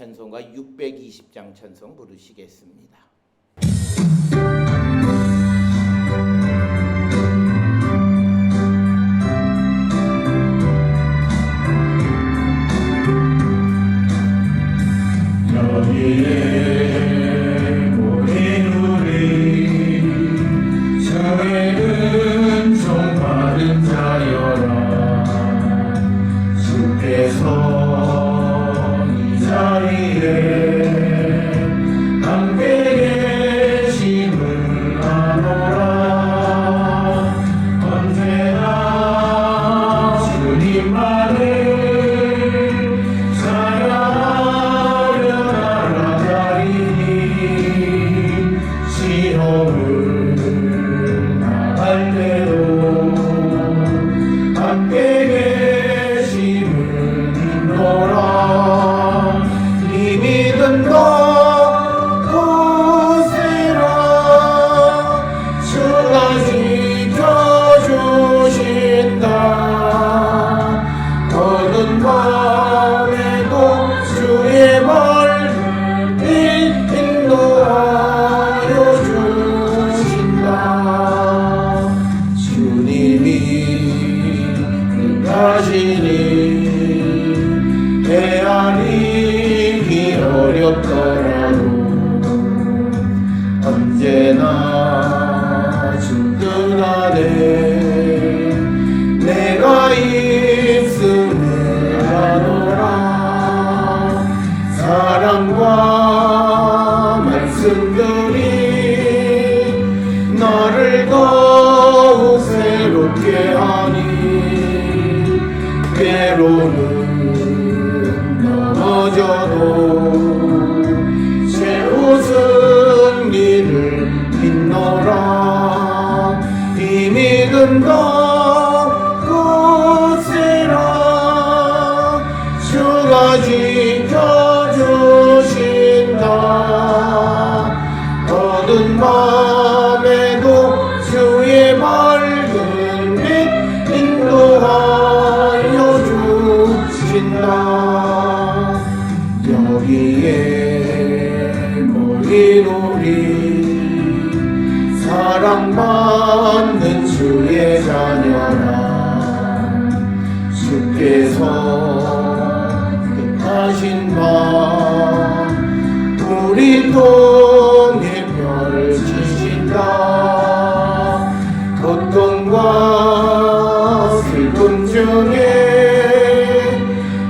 찬송가 620장 찬송 부르시겠습니다. 여기에 모인 우리 주의 은총 받은 자여라. 주께서 이 자리에 함께 계심을 아노라. 언제나 주님만을 시험을 당할 때도 함께 계심을 믿노라. 이 믿음도 굳세라. 주가 지켜주신다. 어두운 밤에도 주의 멀리 인도하여 주신다. 주님이 가시니 헤아리기 어렵더라도 언제나 든든하네. 내가 있음을 아노라. 사랑과 말씀들이 나를 더욱 새롭게 하니 때로는 넘어져도 새로운 승리를 믿노라. 이 믿음도 굳세라. 주가 지켜주신다. 어두운 밤에도 주의 맑은 빛 인도하여 주신다. 여기에 모인 우리 사랑받는 주의 자녀라. 주께서 뜻하신 바 우리 통해 펼치신다. 고통과 슬픔 중에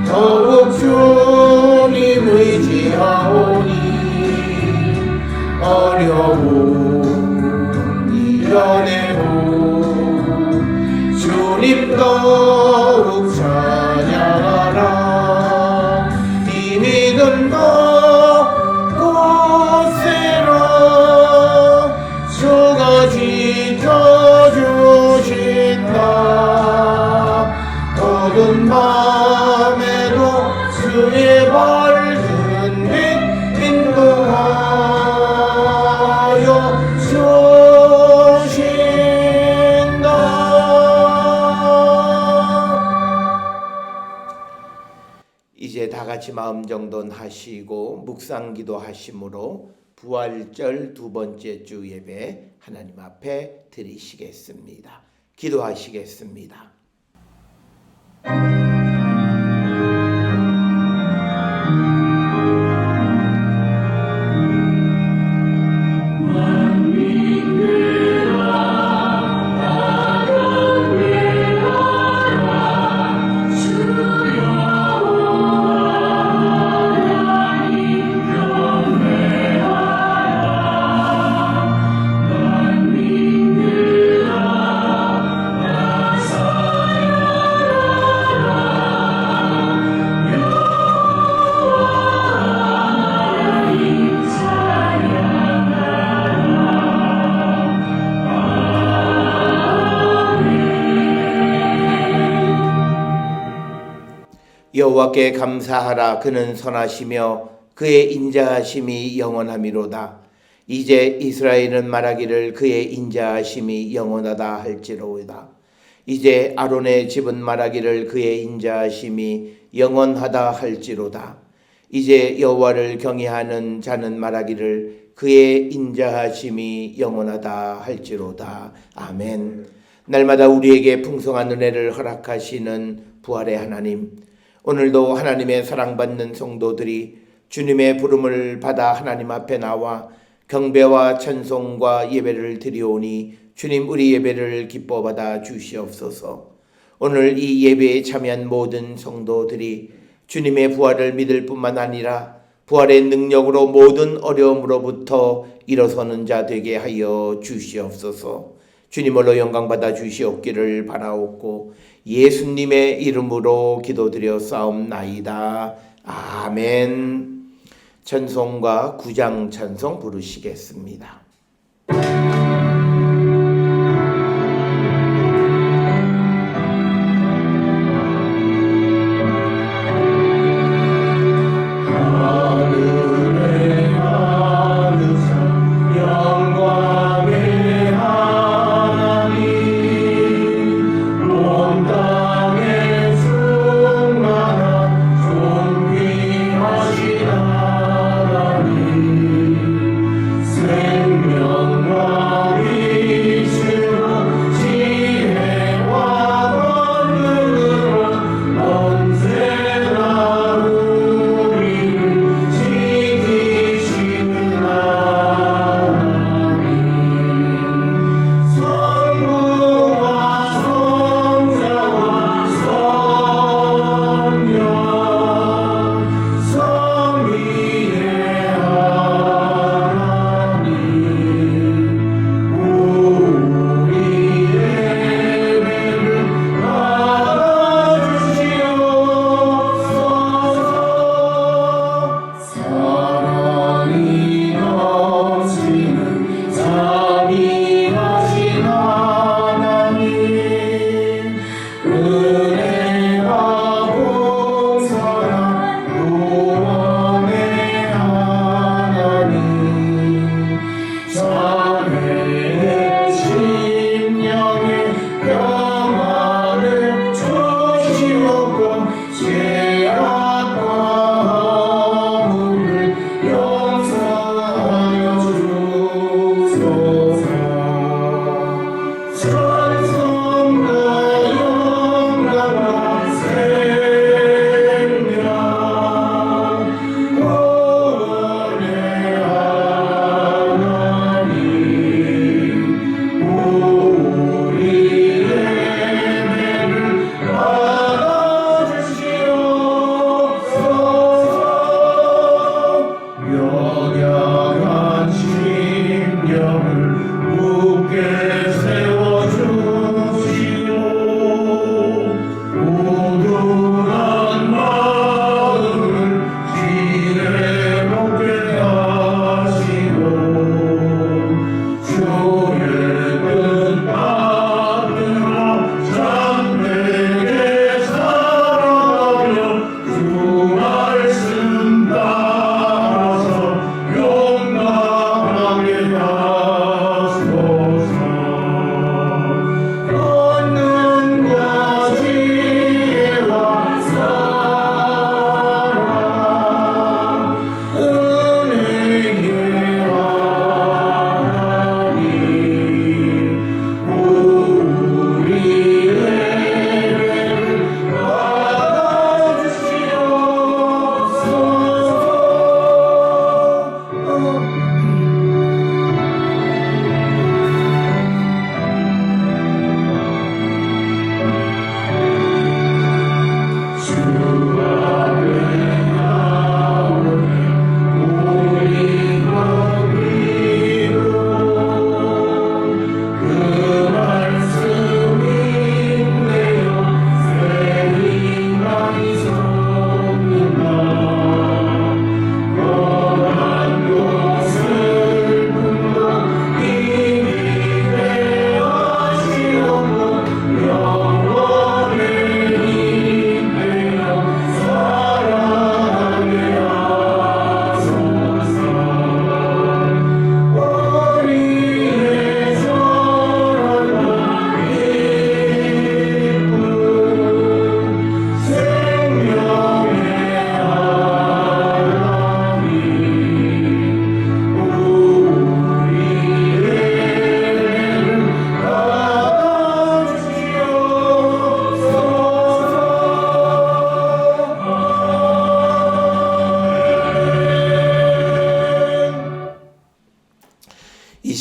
더욱 주님 의지하오니 어려움 이겨내고 주님 더욱 찬양하라. 이 믿음도 굳세라. 주가 지켜주신다. 어두운 밤에도 주의 밝은 빛 인도하여 주신다. 이제 다 같이 마음 정돈하시고 묵상기도 하심으로 부활절 두 번째 주 예배 하나님 앞에 드리시겠습니다. 기도하시겠습니다. 여호와께 감사하라. 그는 선하시며 그의 인자하심이 영원하미로다. 이제 이스라엘은 말하기를 그의 인자하심이 영원하다 할지로다. 이제 아론의 집은 말하기를 그의 인자하심이 영원하다 할지로다. 이제 여호와를 경외하는 자는 말하기를 그의 인자하심이 영원하다 할지로다. 아멘. 날마다 우리에게 풍성한 은혜를 허락하시는 부활의 하나님, 오늘도 하나님의 사랑받는 성도들이 주님의 부름을 받아 하나님 앞에 나와 경배와 찬송과 예배를 드리오니 주님 우리 예배를 기뻐 받아 주시옵소서. 오늘 이 예배에 참여한 모든 성도들이 주님의 부활을 믿을 뿐만 아니라 부활의 능력으로 모든 어려움으로부터 일어서는 자 되게 하여 주시옵소서. 주님으로 영광받아 주시옵기를 바라옵고 예수님의 이름으로 기도드려 싸움나이다. 아멘. 찬송가 9장 찬송 부르시겠습니다. 생명과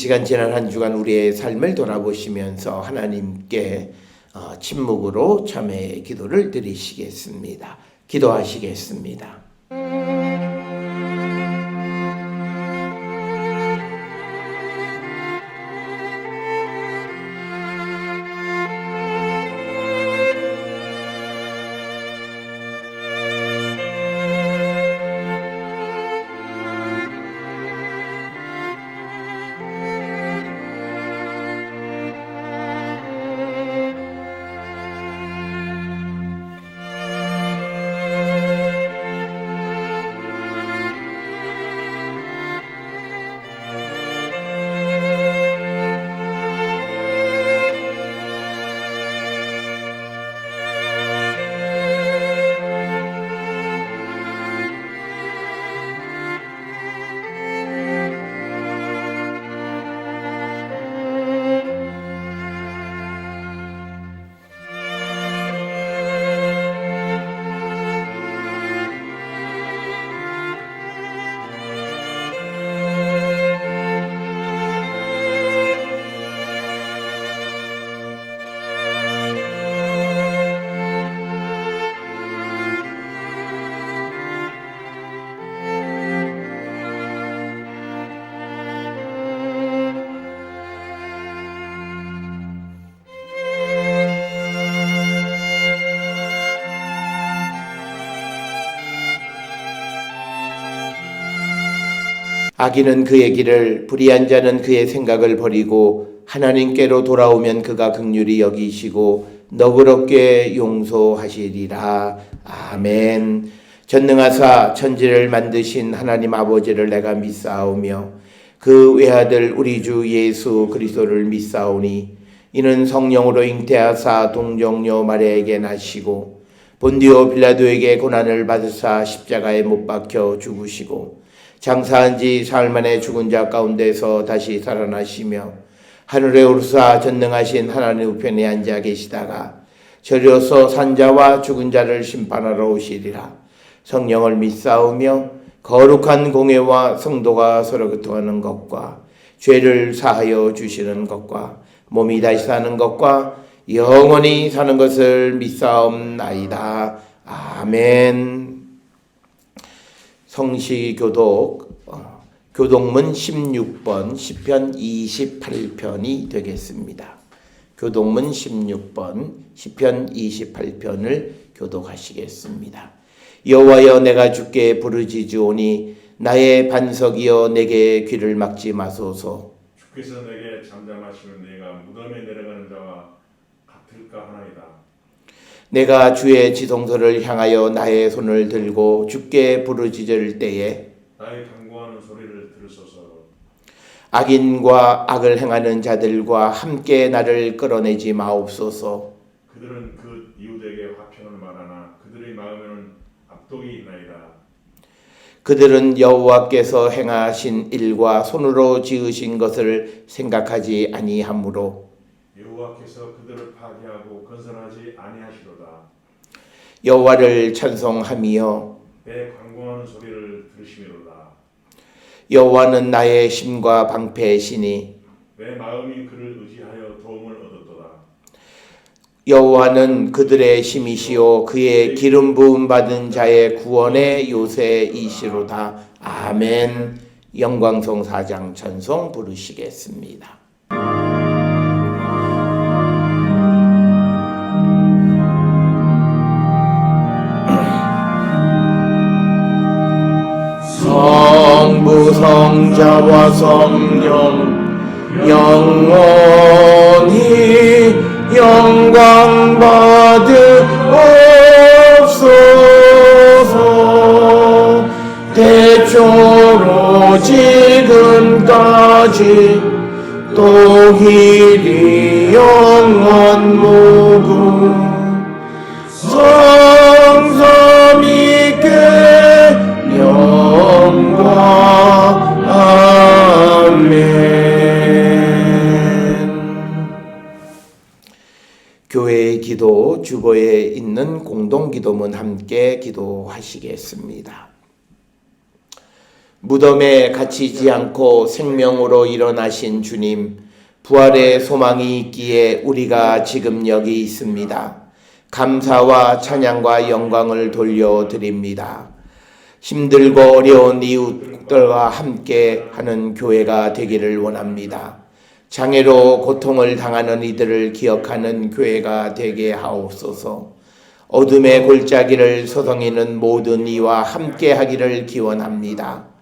시간 지난 한 주간 우리의 삶을 돌아보시면서 하나님께 침묵으로 참회의 기도를 드리시겠습니다. 기도하시겠습니다. 악인은 그의 길을, 불의한 자는 그의 생각을 버리고 하나님께로 돌아오면 그가 긍휼히 여기시고 너그럽게 용서하시리라. 아멘. 전능하사 천지를 만드신 하나님 아버지를 내가 믿사오며 그 외아들 우리 주 예수 그리스도를 믿사오니 이는 성령으로 잉태하사 동정녀 마리아에게 나시고 본디오 빌라도에게 고난을 받으사 십자가에 못 박혀 죽으시고 장사한 지 사흘 만에 죽은 자 가운데서 다시 살아나시며 하늘에 오르사 전능하신 하나님 우편에 앉아 계시다가 저리로서 산자와 죽은 자를 심판하러 오시리라. 성령을 믿사오며 거룩한 공회와 성도가 서로 교통하는 것과 죄를 사하여 주시는 것과 몸이 다시 사는 것과 영원히 사는 것을 믿사옵나이다. 아멘. 성시교독 교독문 16번 시편 28편이 되겠습니다. 교독문 16번 시편 28편을 교독하시겠습니다. 여호와여 내가 주께 부르짖으오니 나의 반석이여 내게 귀를 막지 마소서. 주께서 내게 잠잠하시면 내가 무덤에 내려가는 자와 같을까 하나이다. 내가 주의 지성소를 향하여 나의 손을 들고 주께 부르짖을 때에 나의 간구하는 소리를 들으소서. 악인과 악을 행하는 자들과 함께 나를 끌어내지 마옵소서. 그들은 그 이웃에게 화평을 말하나 그들의 마음에는 압독이 있나이다. 그들은 여호와께서 행하신 일과 손으로 지으신 것을 생각하지 아니하므로 여호와께서 그들을 파괴하고 건설하지 아니하시로다. 여호와를 찬송하며 내 간구하는 소리를 들으시미로다. 여호와는 나의 힘과 방패시니 내 마음이 그를 의지하여 도움을 얻었도다. 여호와는 그들의 힘이시요 그의 기름 부음 받은 자의 구원의 요새이시로다. 아멘. 영광송 4장 찬송 부르시겠습니다. 성부 성자와 성령 영원히 영광 받으옵소서. 대초로 지금까지 또 길이 영원 무궁 성삼위께 영광. 아멘. 교회의 기도 주보에 있는 공동 기도문 함께 기도하시겠습니다. 무덤에 갇히지 않고 생명으로 일어나신 주님, 부활의 소망이 있기에 우리가 지금 여기 있습니다. 감사와 찬양과 영광을 돌려드립니다. 힘들고 어려운 이웃들과 함께 하는 교회가 되기를 원합니다. 장애로 고통을 당하는 이들을 기억하는 교회가 되게 하옵소서. 어둠의 골짜기를 서성이는 모든 이와 함께 하기를 기원합니다.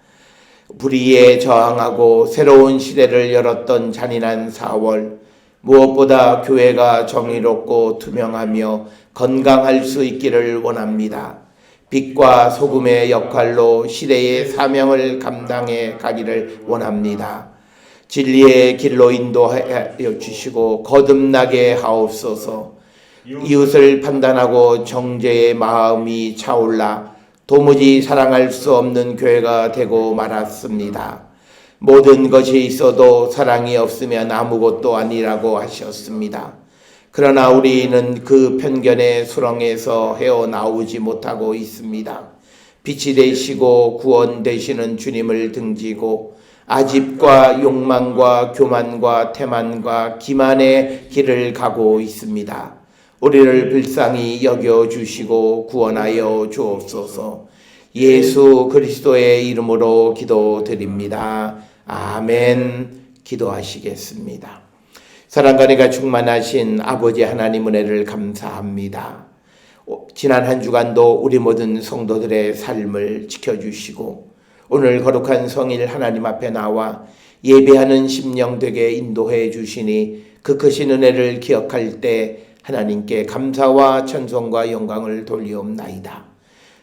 불의에 저항하고 새로운 시대를 열었던 잔인한 4월, 무엇보다 교회가 정의롭고 투명하며 건강할 수 있기를 원합니다. 빛과 소금의 역할로 시대의 사명을 감당해 가기를 원합니다. 진리의 길로 인도하여 주시고 거듭나게 하옵소서. 이웃을 판단하고 정죄의 마음이 차올라 도무지 사랑할 수 없는 교회가 되고 말았습니다. 모든 것이 있어도 사랑이 없으면 아무것도 아니라고 하셨습니다. 그러나 우리는 그 편견의 수렁에서 헤어나오지 못하고 있습니다. 빛이 되시고 구원 되시는 주님을 등지고 아집과 욕망과 교만과 태만과 기만의 길을 가고 있습니다. 우리를 불쌍히 여겨주시고 구원하여 주옵소서. 예수 그리스도의 이름으로 기도드립니다. 아멘. 기도하시겠습니다. 사랑과 은혜가 충만하신 아버지 하나님 은혜를 감사합니다. 지난 한 주간도 우리 모든 성도들의 삶을 지켜주시고 오늘 거룩한 성일 하나님 앞에 나와 예배하는 심령 되게 인도해 주시니 그 크신 은혜를 기억할 때 하나님께 감사와 찬송과 영광을 돌리옵나이다.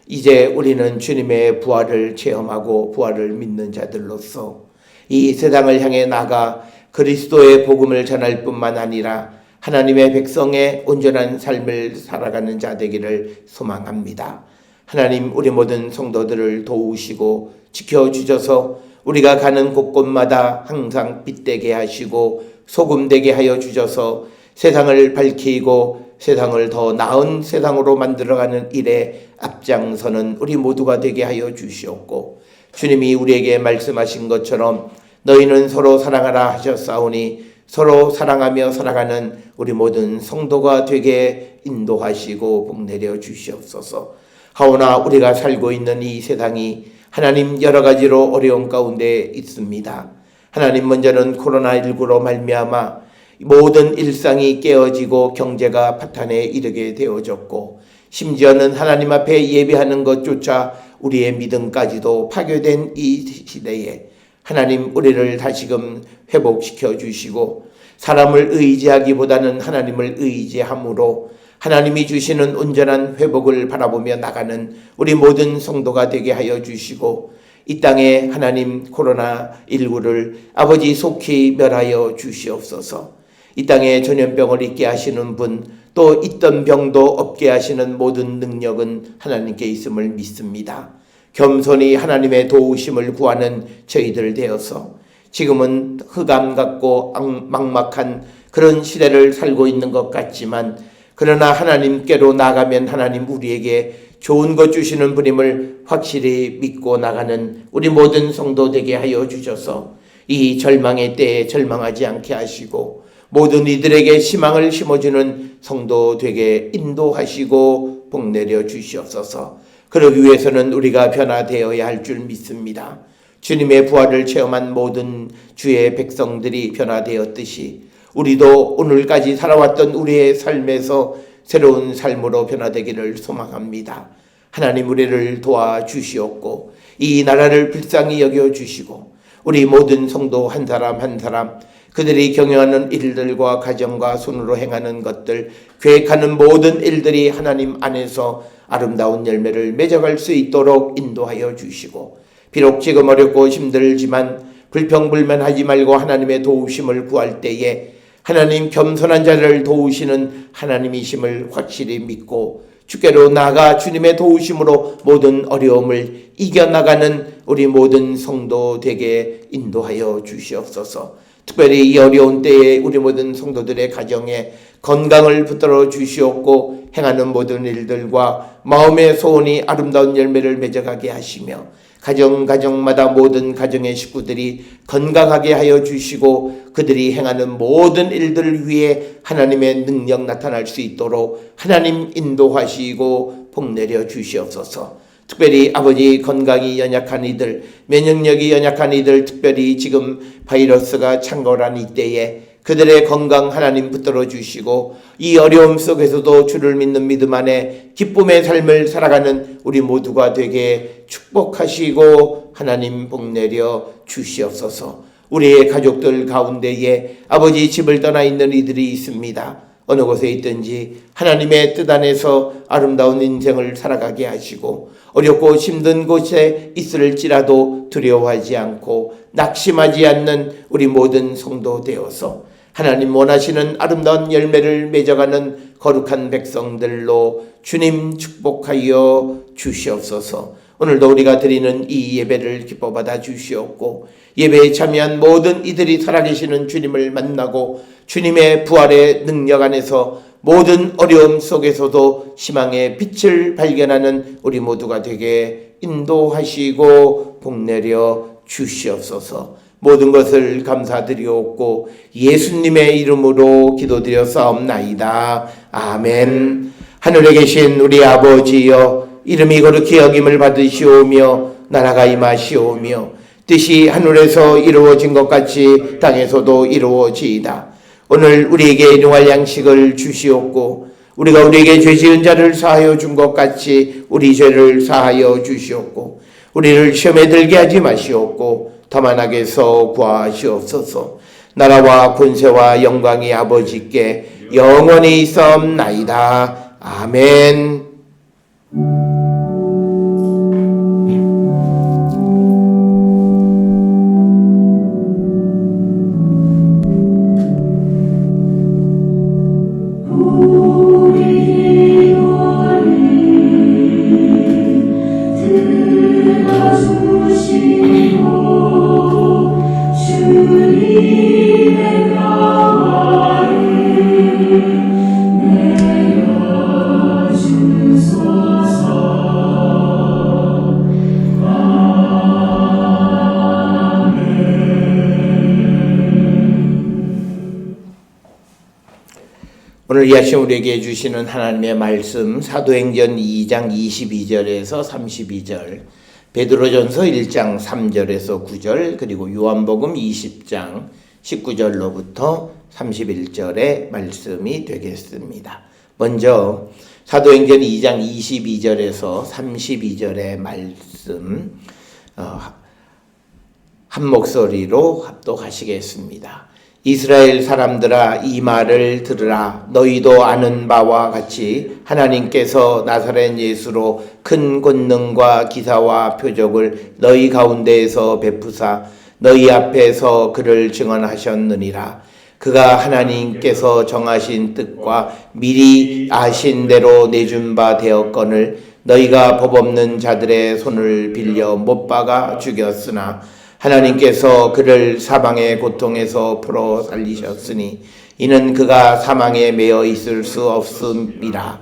이제 우리는 주님의 부활을 체험하고 부활을 믿는 자들로서 이 세상을 향해 나가 그리스도의 복음을 전할 뿐만 아니라 하나님의 백성의 온전한 삶을 살아가는 자 되기를 소망합니다. 하나님, 우리 모든 성도들을 도우시고 지켜주셔서 우리가 가는 곳곳마다 항상 빛되게 하시고 소금되게 하여 주셔서 세상을 밝히고 세상을 더 나은 세상으로 만들어가는 일에 앞장서는 우리 모두가 되게 하여 주시옵고, 주님이 우리에게 말씀하신 것처럼 너희는 서로 사랑하라 하셨사오니 서로 사랑하며 살아가는 우리 모든 성도가 되게 인도하시고 복내려 주시옵소서. 하오나 우리가 살고 있는 이 세상이 하나님 여러 가지로 어려운 가운데 있습니다. 하나님, 먼저는 코로나19로 말미암아 모든 일상이 깨어지고 경제가 파탄에 이르게 되어졌고, 심지어는 하나님 앞에 예배하는 것조차 우리의 믿음까지도 파괴된 이 시대에 하나님, 우리를 다시금 회복시켜 주시고 사람을 의지하기보다는 하나님을 의지함으로 하나님이 주시는 온전한 회복을 바라보며 나가는 우리 모든 성도가 되게 하여 주시고, 이 땅에 하나님 코로나19를 아버지 속히 멸하여 주시옵소서. 이 땅에 전염병을 잊게 하시는 분, 또 있던 병도 없게 하시는 모든 능력은 하나님께 있음을 믿습니다. 겸손히 하나님의 도우심을 구하는 저희들 되어서 지금은 흑암 같고 막막한 그런 시대를 살고 있는 것 같지만, 그러나 하나님께로 나가면 하나님 우리에게 좋은 것 주시는 분임을 확실히 믿고 나가는 우리 모든 성도 되게 하여 주셔서 이 절망의 때에 절망하지 않게 하시고 모든 이들에게 희망을 심어주는 성도 되게 인도하시고 복내려 주시옵소서. 그러기 위해서는 우리가 변화되어야 할 줄 믿습니다. 주님의 부활을 체험한 모든 주의 백성들이 변화되었듯이 우리도 오늘까지 살아왔던 우리의 삶에서 새로운 삶으로 변화되기를 소망합니다. 하나님, 우리를 도와주시옵고 이 나라를 불쌍히 여겨주시고 우리 모든 성도 한 사람 한 사람 그들이 경영하는 일들과 가정과 손으로 행하는 것들, 계획하는 모든 일들이 하나님 안에서 아름다운 열매를 맺어갈 수 있도록 인도하여 주시고, 비록 지금 어렵고 힘들지만 불평불만하지 말고 하나님의 도우심을 구할 때에 하나님 겸손한 자를 도우시는 하나님이심을 확실히 믿고 주께로 나아가 주님의 도우심으로 모든 어려움을 이겨나가는 우리 모든 성도 되게 인도하여 주시옵소서. 특별히 이 어려운 때에 우리 모든 성도들의 가정에 건강을 붙들어 주시옵고 행하는 모든 일들과 마음의 소원이 아름다운 열매를 맺어가게 하시며 가정마다 모든 가정의 식구들이 건강하게 하여 주시고 그들이 행하는 모든 일들을 위해 하나님의 능력 나타날 수 있도록 하나님 인도하시고 복내려 주시옵소서. 특별히 아버지 건강이 연약한 이들, 면역력이 연약한 이들, 특별히 지금 바이러스가 창궐한 이때에 그들의 건강 하나님 붙들어 주시고 이 어려움 속에서도 주를 믿는 믿음 안에 기쁨의 삶을 살아가는 우리 모두가 되게 축복하시고 하나님 복내려 주시옵소서. 우리의 가족들 가운데에 아버지 집을 떠나 있는 이들이 있습니다. 어느 곳에 있든지 하나님의 뜻 안에서 아름다운 인생을 살아가게 하시고 어렵고 힘든 곳에 있을지라도 두려워하지 않고 낙심하지 않는 우리 모든 성도 되어서 하나님 원하시는 아름다운 열매를 맺어가는 거룩한 백성들로 주님 축복하여 주시옵소서. 오늘도 우리가 드리는 이 예배를 기뻐 받아 주시옵고 예배에 참여한 모든 이들이 살아계시는 주님을 만나고 주님의 부활의 능력 안에서 모든 어려움 속에서도 희망의 빛을 발견하는 우리 모두가 되게 인도하시고 복내려 주시옵소서. 모든 것을 감사드리옵고 예수님의 이름으로 기도드렸사옵나이다. 아멘. 하늘에 계신 우리 아버지여, 이름이 거룩히 여김을 받으시오며 나라가 임하시오며 뜻이 하늘에서 이루어진 것 같이 땅에서도 이루어지이다. 오늘 우리에게 일용할 양식을 주시옵고 우리가 우리에게 죄 지은 자를 사하여 준 것 같이 우리 죄를 사하여 주시옵고 우리를 시험에 들게 하지 마시옵고 다만 악에서 구하시옵소서. 나라와 권세와 영광이 아버지께 영원히 있사옵나이다. 아멘. 오늘 이 아침 우리에게 주시는 하나님의 말씀 사도행전 2장 22절에서 32절, 베드로전서 1장 3절에서 9절, 그리고 요한복음 20장 19절로부터 31절의 말씀이 되겠습니다. 먼저 사도행전 2장 22절에서 32절의 말씀 한 목소리로 합독하시겠습니다. 이스라엘 사람들아, 이 말을 들으라. 너희도 아는 바와 같이 하나님께서 나사렛 예수로 큰 권능과 기사와 표적을 너희 가운데에서 베푸사 너희 앞에서 그를 증언하셨느니라. 그가 하나님께서 정하신 뜻과 미리 아신 대로 내준 바 되었거늘 너희가 법 없는 자들의 손을 빌려 못 박아 죽였으나 하나님께서 그를 사망의 고통에서 풀어 살리셨으니 이는 그가 사망에 매여 있을 수 없음이라.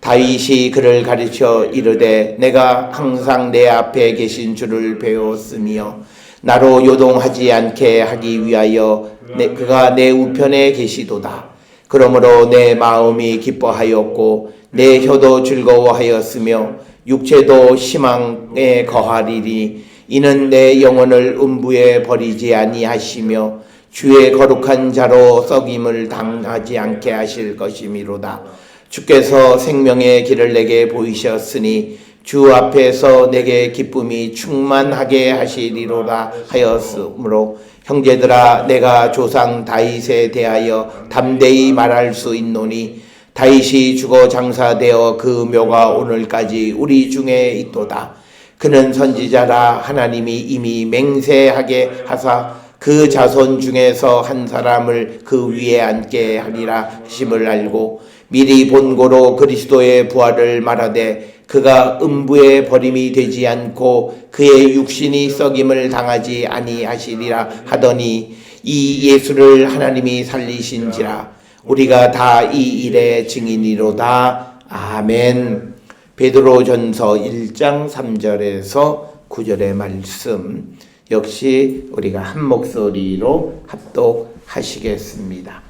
다윗이 그를 가르쳐 이르되 내가 항상 내 앞에 계신 주를 배웠으며 나로 요동하지 않게 하기 위하여 그가 내 우편에 계시도다. 그러므로 내 마음이 기뻐하였고 내 혀도 즐거워하였으며 육체도 희망에 거하리니 이는 내 영혼을 음부에 버리지 아니하시며 주의 거룩한 자로 썩임을 당하지 않게 하실 것이미로다. 주께서 생명의 길을 내게 보이셨으니 주 앞에서 내게 기쁨이 충만하게 하시리로다 하였으므로 형제들아, 내가 조상 다윗에 대하여 담대히 말할 수 있노니 다윗이 죽어 장사되어 그 묘가 오늘까지 우리 중에 있도다. 그는 선지자라. 하나님이 이미 맹세하게 하사 그 자손 중에서 한 사람을 그 위에 앉게 하리라 하심을 알고 미리 본고로 그리스도의 부활을 말하되 그가 음부에 버림이 되지 않고 그의 육신이 썩임을 당하지 아니하시리라 하더니 이 예수를 하나님이 살리신지라. 우리가 다 이 일의 증인이로다. 아멘. 베드로전서 1장 3절에서 9절의 말씀 역시 우리가 한 목소리로 합독하시겠습니다.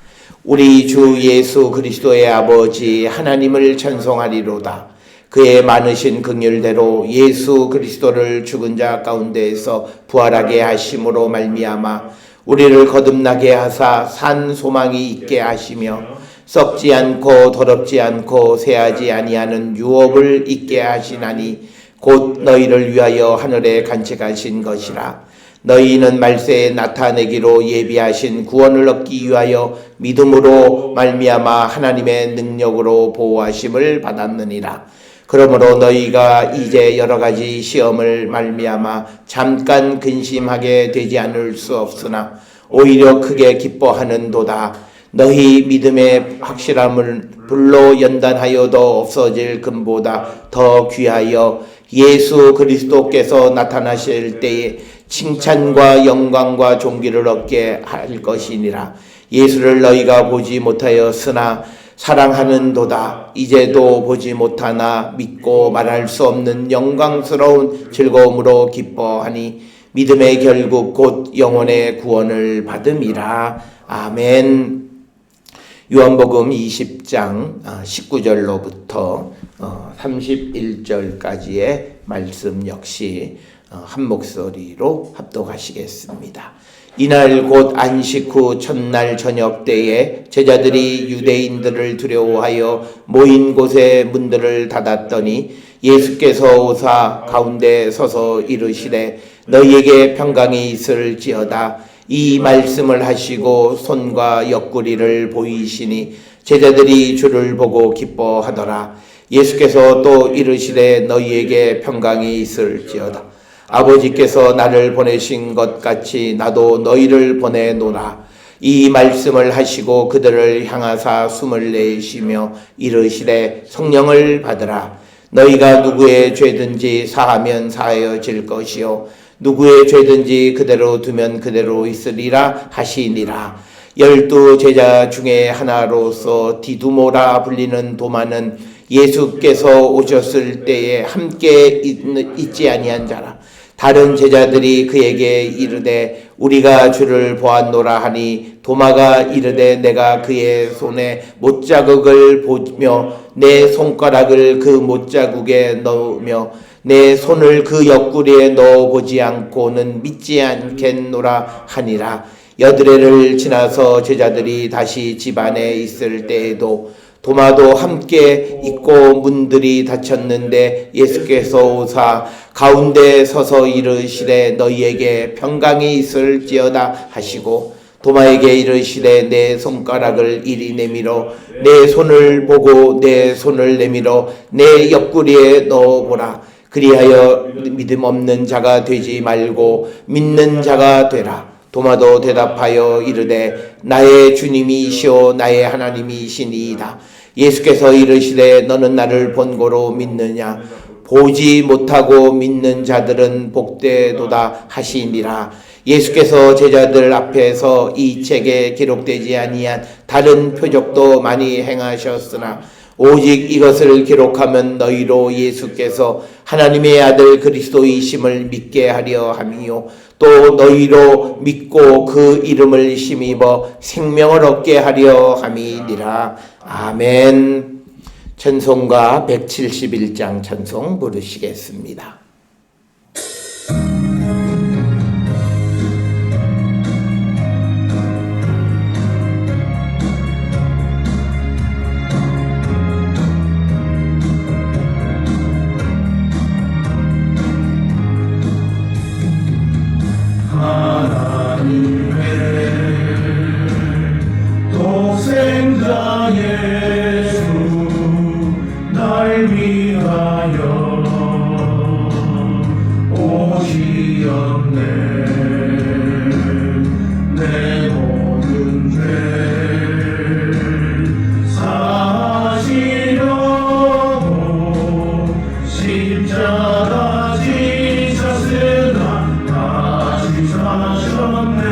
우리 주 예수 그리스도의 아버지 하나님을 찬송하리로다. 그의 많으신 긍휼대로 예수 그리스도를 죽은 자 가운데에서 부활하게 하심으로 말미암아 우리를 거듭나게 하사 산 소망이 있게 하시며 썩지 않고 더럽지 않고 새하지 아니하는 유업을 있게 하시나니 곧 너희를 위하여 하늘에 간직하신 것이라. 너희는 말세에 나타내기로 예비하신 구원을 얻기 위하여 믿음으로 말미암아 하나님의 능력으로 보호하심을 받았느니라. 그러므로 너희가 이제 여러 가지 시험을 말미암아 잠깐 근심하게 되지 않을 수 없으나 오히려 크게 기뻐하는도다. 너희 믿음의 확실함을 불로 연단하여도 없어질 금보다 더 귀하여 예수 그리스도께서 나타나실 때에 칭찬과 영광과 존귀를 얻게 할 것이니라. 예수를 너희가 보지 못하였으나 사랑하는도다. 이제도 보지 못하나 믿고 말할 수 없는 영광스러운 즐거움으로 기뻐하니 믿음의 결국 곧 영혼의 구원을 받음이라. 아멘. 요한복음 20장 19절로부터 31절까지의 말씀 역시 한 목소리로 합독하시겠습니다. 이날 곧 안식 후 첫날 저녁 때에 제자들이 유대인들을 두려워하여 모인 곳에 문들을 닫았더니 예수께서 오사 가운데 서서 이르시되 너희에게 평강이 있을지어다. 이 말씀을 하시고 손과 옆구리를 보이시니 제자들이 주를 보고 기뻐하더라. 예수께서 또 이르시되 너희에게 평강이 있을지어다. 아버지께서 나를 보내신 것 같이 나도 너희를 보내노라. 이 말씀을 하시고 그들을 향하사 숨을 내쉬며 이르시되 성령을 받으라. 너희가 누구의 죄든지 사하면 사하여질 것이요 누구의 죄든지 그대로 두면 그대로 있으리라 하시니라. 12 제자 중에 하나로서 디두모라 불리는 도마는 예수께서 오셨을 때에 함께 있지 아니한 자라. 다른 제자들이 그에게 이르되 우리가 주를 보았노라 하니 도마가 이르되 내가 그의 손에 못자국을 보며 내 손가락을 그 못자국에 넣으며 내 손을 그 옆구리에 넣어보지 않고는 믿지 않겠노라 하니라. 여드레를 지나서 제자들이 다시 집 안에 있을 때에도 도마도 함께 있고 문들이 닫혔는데 예수께서 오사 가운데 서서 이르시되 너희에게 평강이 있을지어다 하시고 도마에게 이르시되 내 손가락을 이리 내밀어 내 손을 보고 내 손을 내밀어 내 옆구리에 넣어보라. 그리하여 믿음 없는 자가 되지 말고 믿는 자가 되라. 도마도 대답하여 이르되 나의 주님이시오 나의 하나님이시니이다. 예수께서 이르시되 너는 나를 본고로 믿느냐. 보지 못하고 믿는 자들은 복되도다 하시니라. 예수께서 제자들 앞에서 이 책에 기록되지 아니한 다른 표적도 많이 행하셨으나 오직 이것을 기록하면 너희로 예수께서 하나님의 아들 그리스도이심을 믿게 하려 함이요 또 너희로 믿고 그 이름을 힘입어 생명을 얻게 하려 함이니라. 아멘. 찬송가 171장 찬송 부르시겠습니다. 독생자 예수 날 위하여 오시었네. 내 모든 죄 사시려고 십자가 지셨으나 다시 사셨네.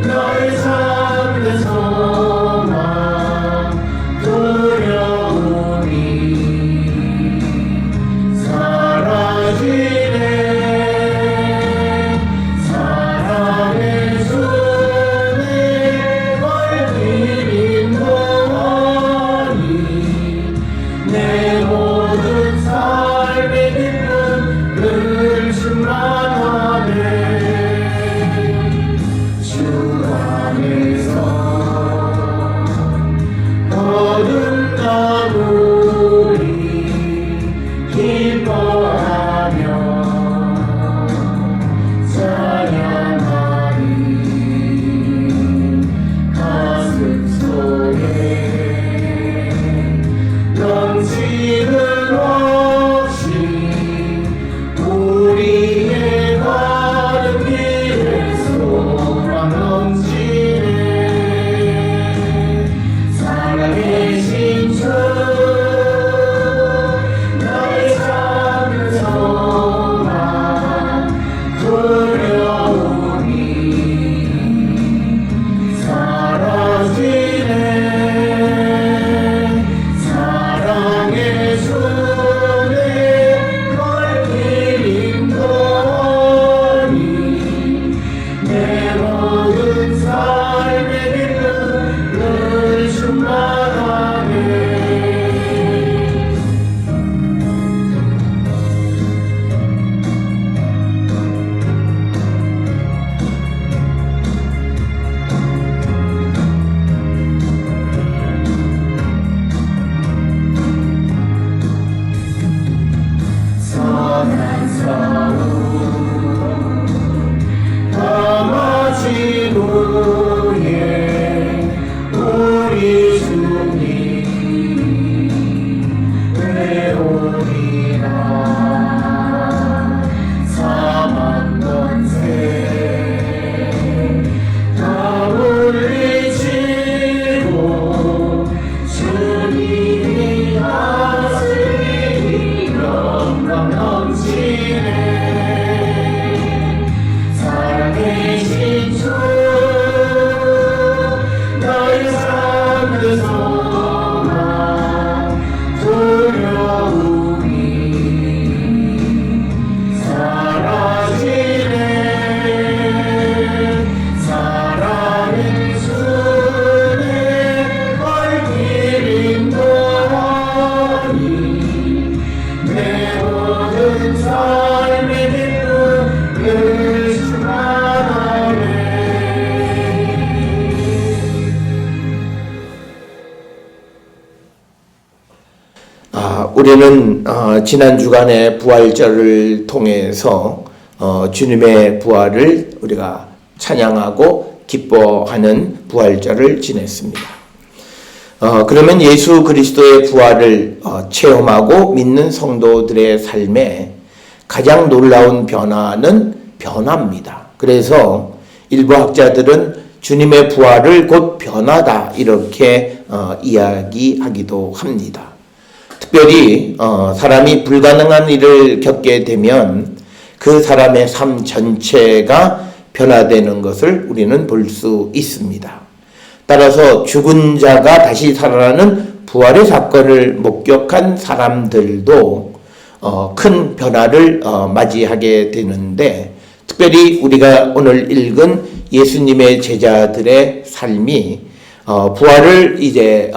나의 삶의 소망 두려워 우리는 지난 주간에 부활절을 통해서 주님의 부활을 우리가 찬양하고 기뻐하는 부활절을 지냈습니다. 그러면 예수 그리스도의 부활을 체험하고 믿는 성도들의 삶에 가장 놀라운 변화는 변화입니다. 그래서 일부 학자들은 주님의 부활을 곧 변화다 이렇게 이야기하기도 합니다. 특별히 사람이 불가능한 일을 겪게 되면 그 사람의 삶 전체가 변화되는 것을 우리는 볼 수 있습니다. 따라서 죽은 자가 다시 살아나는 부활의 사건을 목격한 사람들도 큰 변화를 맞이하게 되는데, 특별히 우리가 오늘 읽은 예수님의 제자들의 삶이 부활을 이제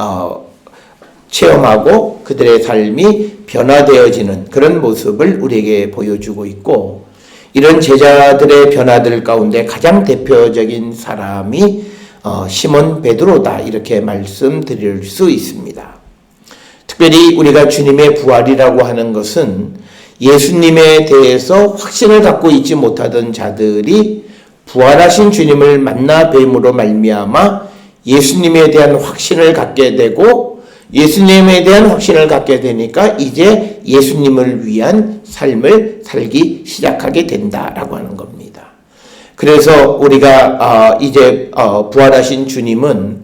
체험하고 그들의 삶이 변화되어지는 그런 모습을 우리에게 보여주고 있고, 이런 제자들의 변화들 가운데 가장 대표적인 사람이 시몬 베드로다 이렇게 말씀드릴 수 있습니다. 특별히 우리가 주님의 부활이라고 하는 것은 예수님에 대해서 확신을 갖고 있지 못하던 자들이 부활하신 주님을 만나 뵈므로 말미암아 예수님에 대한 확신을 갖게 되고, 예수님에 대한 확신을 갖게 되니까 이제 예수님을 위한 삶을 살기 시작하게 된다라고 하는 겁니다. 그래서 우리가 이제 부활하신 주님은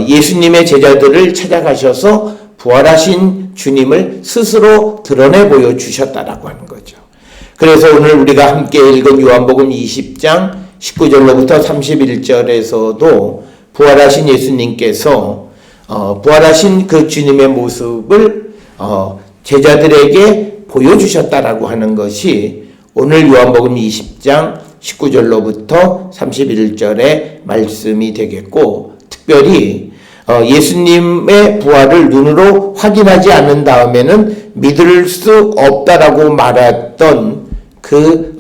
예수님의 제자들을 찾아가셔서 부활하신 주님을 스스로 드러내 보여주셨다라고 하는 거죠. 그래서 오늘 우리가 함께 읽은 요한복음 20장 19절로부터 31절에서도 부활하신 예수님께서 부활하신 그 주님의 모습을 제자들에게 보여주셨다라고 하는 것이 오늘 요한복음 20장 19절로부터 31절의 말씀이 되겠고, 특별히 예수님의 부활을 눈으로 확인하지 않은 다음에는 믿을 수 없다라고 말했던 그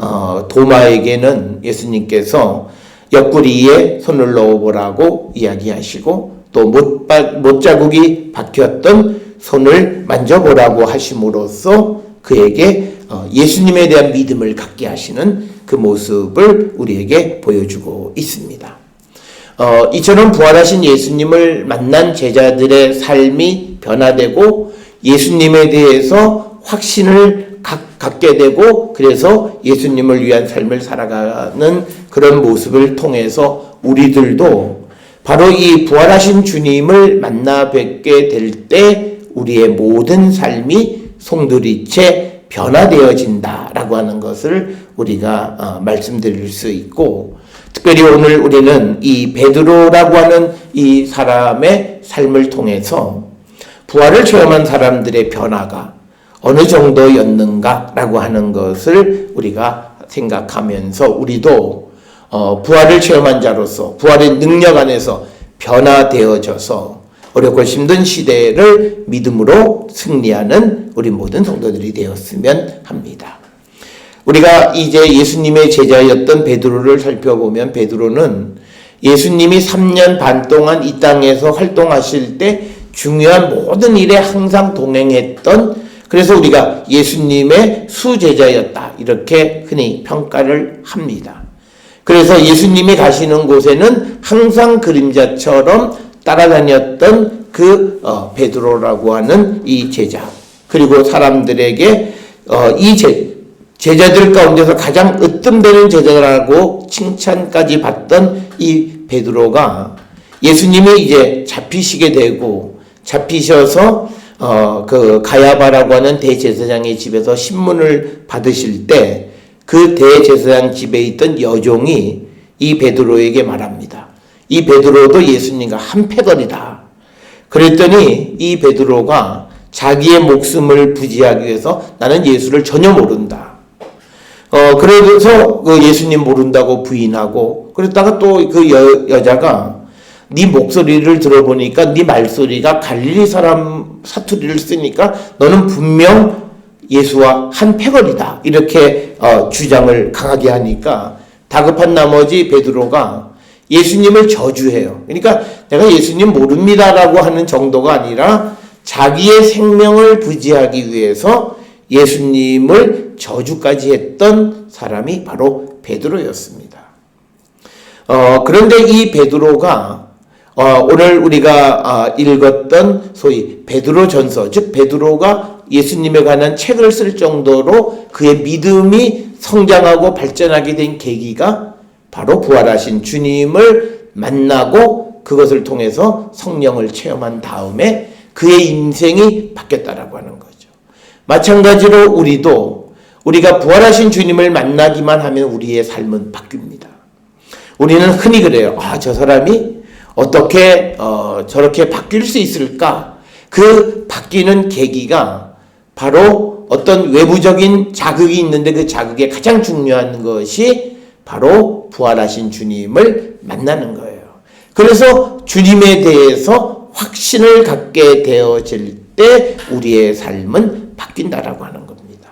도마에게는 예수님께서 옆구리에 손을 넣어보라고 이야기하시고, 또 못자국이 박혔던 손을 만져보라고 하심으로써 그에게 예수님에 대한 믿음을 갖게 하시는 그 모습을 우리에게 보여주고 있습니다. 이처럼 부활하신 예수님을 만난 제자들의 삶이 변화되고 예수님에 대해서 확신을 갖게 되고, 그래서 예수님을 위한 삶을 살아가는 그런 모습을 통해서 우리들도 바로 이 부활하신 주님을 만나 뵙게 될 때 우리의 모든 삶이 송두리째 변화되어진다라고 하는 것을 우리가 말씀드릴 수 있고, 특별히 오늘 우리는 이 베드로라고 하는 이 사람의 삶을 통해서 부활을 체험한 사람들의 변화가 어느 정도였는가라고 하는 것을 우리가 생각하면서 우리도 부활을 체험한 자로서 부활의 능력 안에서 변화되어져서 어렵고 힘든 시대를 믿음으로 승리하는 우리 모든 성도들이 되었으면 합니다. 우리가 이제 예수님의 제자였던 베드로를 살펴보면, 베드로는 예수님이 3년 반 동안 이 땅에서 활동하실 때 중요한 모든 일에 항상 동행했던, 그래서 우리가 예수님의 수제자였다 이렇게 흔히 평가를 합니다. 그래서 예수님이 가시는 곳에는 항상 그림자처럼 따라다녔던 그 베드로라고 하는 이 제자, 그리고 사람들에게 이 제자들 가운데서 가장 으뜸되는 제자라고 칭찬까지 받던 이 베드로가 예수님이 이제 잡히시게 되고, 잡히셔서 그 가야바라고 하는 대제사장의 집에서 신문을 받으실 때 그 대제사장 집에 있던 여종이 이 베드로에게 말합니다. 이 베드로도 예수님과 한 패거리다. 그랬더니 이 베드로가 자기의 목숨을 부지하기 위해서 나는 예수를 전혀 모른다. 그래서 그 예수님 모른다고 부인하고, 그랬다가 또 그 여자가 네 목소리를 들어보니까 네 말소리가 갈릴리 사람 사투리를 쓰니까 너는 분명 예수와 한 패거리다. 이렇게 주장을 강하게 하니까 다급한 나머지 베드로가 예수님을 저주해요. 그러니까 내가 예수님 모릅니다라고 하는 정도가 아니라 자기의 생명을 부지하기 위해서 예수님을 저주까지 했던 사람이 바로 베드로였습니다. 그런데 이 베드로가 오늘 우리가 읽었던 소위 베드로전서, 즉 베드로가 예수님에 관한 책을 쓸 정도로 그의 믿음이 성장하고 발전하게 된 계기가 바로 부활하신 주님을 만나고 그것을 통해서 성령을 체험한 다음에 그의 인생이 바뀌었다라고 하는 거죠. 마찬가지로 우리가 부활하신 주님을 만나기만 하면 우리의 삶은 바뀝니다. 우리는 흔히 그래요. 저 사람이 어떻게 저렇게 바뀔 수 있을까? 그 바뀌는 계기가 바로 어떤 외부적인 자극이 있는데 그 자극의 가장 중요한 것이 바로 부활하신 주님을 만나는 거예요. 그래서 주님에 대해서 확신을 갖게 되어질 때 우리의 삶은 바뀐다라고 하는 겁니다.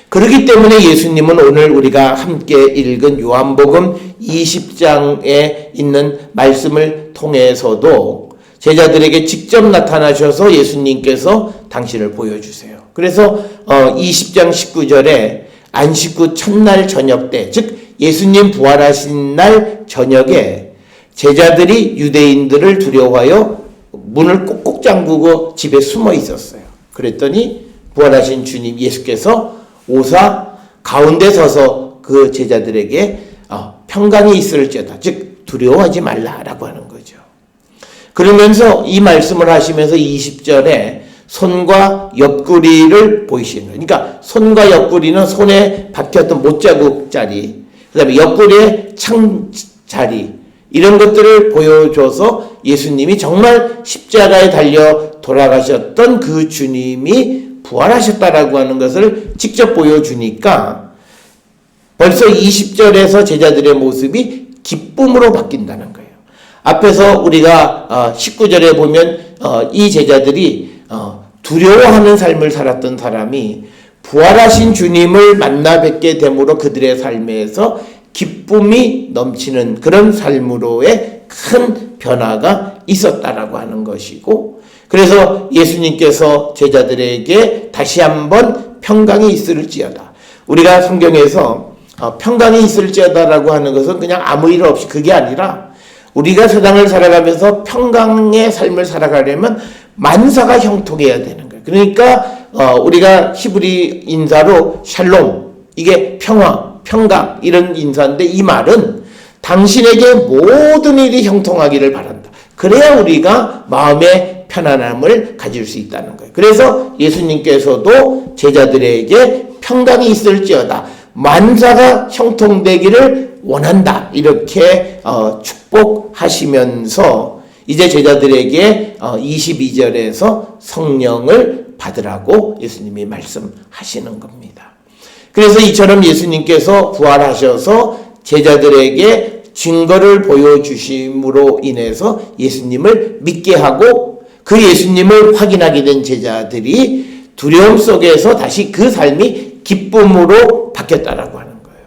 그렇기 때문에 예수님은 오늘 우리가 함께 읽은 요한복음 20장에 있는 말씀을 통해서도 제자들에게 직접 나타나셔서 예수님께서 당신을 보여주세요. 그래서 20장 19절에 안식 후 첫날 저녁 때, 즉 예수님 부활하신 날 저녁에 제자들이 유대인들을 두려워하여 문을 꼭꼭 잠그고 집에 숨어 있었어요. 그랬더니 부활하신 주님 예수께서 오사 가운데 서서 그 제자들에게 평강이 있을지어다, 즉 두려워하지 말라라고 하는 거죠. 그러면서 이 말씀을 하시면서 20절에 손과 옆구리를 보이시는 거예요. 그러니까 손과 옆구리는 손에 박혔던 못자국 자리, 그 다음에 옆구리의 창 자리, 이런 것들을 보여줘서 예수님이 정말 십자가에 달려 돌아가셨던 그 주님이 부활하셨다라고 하는 것을 직접 보여주니까 벌써 20절에서 제자들의 모습이 기쁨으로 바뀐다는 거예요. 앞에서 우리가 19절에 보면 이 제자들이 두려워하는 삶을 살았던 사람이 부활하신 주님을 만나 뵙게 됨으로 그들의 삶에서 기쁨이 넘치는 그런 삶으로의 큰 변화가 있었다라고 하는 것이고, 그래서 예수님께서 제자들에게 다시 한번 평강이 있을지어다. 우리가 성경에서 평강이 있을지어다라고 하는 것은 그냥 아무 일 없이, 그게 아니라 우리가 세상을 살아가면서 평강의 삶을 살아가려면 만사가 형통해야 되는 거예요. 그러니까 우리가 히브리 인사로 샬롬, 이게 평화, 평강 이런 인사인데, 이 말은 당신에게 모든 일이 형통하기를 바란다. 그래야 우리가 마음의 편안함을 가질 수 있다는 거예요. 그래서 예수님께서도 제자들에게 평강이 있을지어다, 만사가 형통되기를 원한다, 이렇게 축복하시면서 이제 제자들에게 22절에서 성령을 받으라고 예수님이 말씀하시는 겁니다. 그래서 이처럼 예수님께서 부활하셔서 제자들에게 증거를 보여주심으로 인해서 예수님을 믿게 하고 그 예수님을 확인하게 된 제자들이 두려움 속에서 다시 그 삶이 기쁨으로 바뀌었다라고 하는 거예요.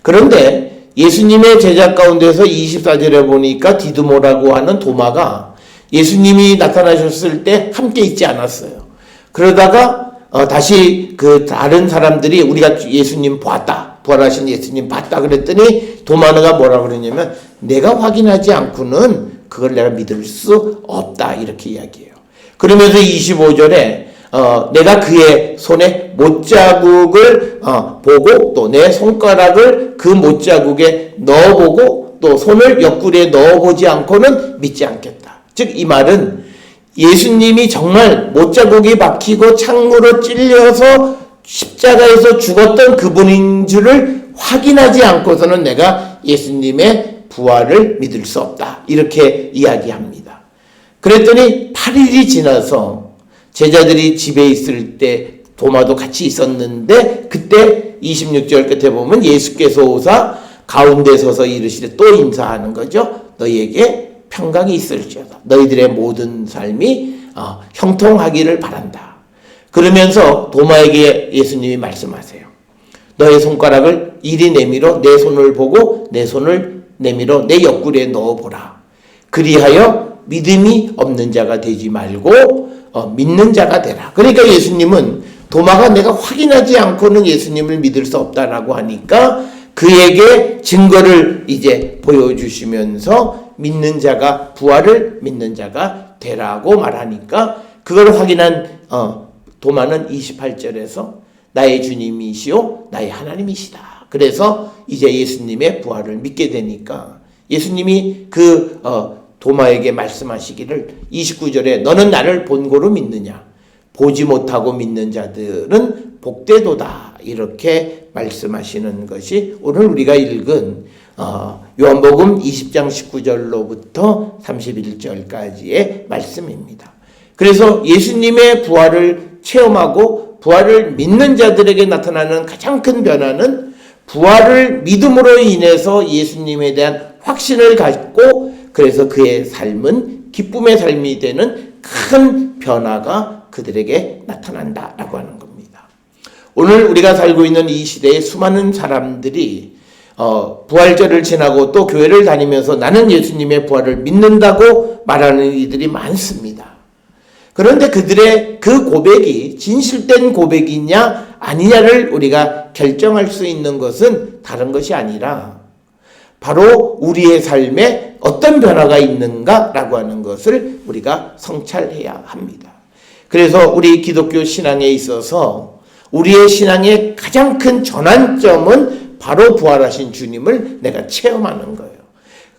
그런데 예수님의 제자 가운데서 24절에 보니까 디두모라고 하는 도마가 예수님이 나타나셨을 때 함께 있지 않았어요. 그러다가 다시 그 다른 사람들이 우리가 예수님 봤다, 부활하신 예수님 봤다 그랬더니 도마가 뭐라 그러냐면 내가 확인하지 않고는 그걸 내가 믿을 수 없다, 이렇게 이야기해요. 그러면서 25절에 내가 그의 손에 못자국을 보고 또 내 손가락을 그 못자국에 넣어보고 또 손을 옆구리에 넣어보지 않고는 믿지 않겠다. 즉 이 말은 예수님이 정말 못자국이 박히고 창으로 찔려서 십자가에서 죽었던 그분인 줄을 확인하지 않고서는 내가 예수님의 부활을 믿을 수 없다, 이렇게 이야기합니다. 그랬더니 8일이 지나서 제자들이 집에 있을 때 도마도 같이 있었는데 그때 26절 끝에 보면 예수께서 오사 가운데 서서 이르시되, 또 인사하는 거죠. 너희에게 평강이 있을지어다. 너희들의 모든 삶이 형통하기를 바란다. 그러면서 도마에게 예수님이 말씀하세요. 너의 손가락을 이리 내밀어 내 손을 보고 내 손을 내밀어 내 옆구리에 넣어보라. 그리하여 믿음이 없는 자가 되지 말고 믿는 자가 되라. 그러니까 예수님은 도마가 내가 확인하지 않고는 예수님을 믿을 수 없다라고 하니까 그에게 증거를 이제 보여주시면서 믿는 자가 부활을 믿는 자가 되라고 말하니까 그걸 확인한 도마는 28절에서 나의 주님이시오 나의 하나님이시다. 그래서 이제 예수님의 부활을 믿게 되니까 예수님이 그 도마에게 말씀하시기를 29절에 너는 나를 본고로 믿느냐 보지 못하고 믿는 자들은 복되도다 이렇게 말씀하시는 것이 오늘 우리가 읽은 요한복음 20장 19절로부터 31절까지의 말씀입니다. 그래서 예수님의 부활을 체험하고 부활을 믿는 자들에게 나타나는 가장 큰 변화는 부활을 믿음으로 인해서 예수님에 대한 확신을 갖고 그래서 그의 삶은 기쁨의 삶이 되는 큰 변화가 그들에게 나타난다라고 하는 겁니다. 오늘 우리가 살고 있는 이 시대에 수많은 사람들이 부활절을 지나고 또 교회를 다니면서 나는 예수님의 부활을 믿는다고 말하는 이들이 많습니다. 그런데 그들의 그 고백이 진실된 고백이냐 아니냐를 우리가 결정할 수 있는 것은 다른 것이 아니라 바로 우리의 삶에 어떤 변화가 있는가라고 하는 것을 우리가 성찰해야 합니다. 그래서 우리 기독교 신앙에 있어서 우리의 신앙의 가장 큰 전환점은 바로 부활하신 주님을 내가 체험하는 거예요.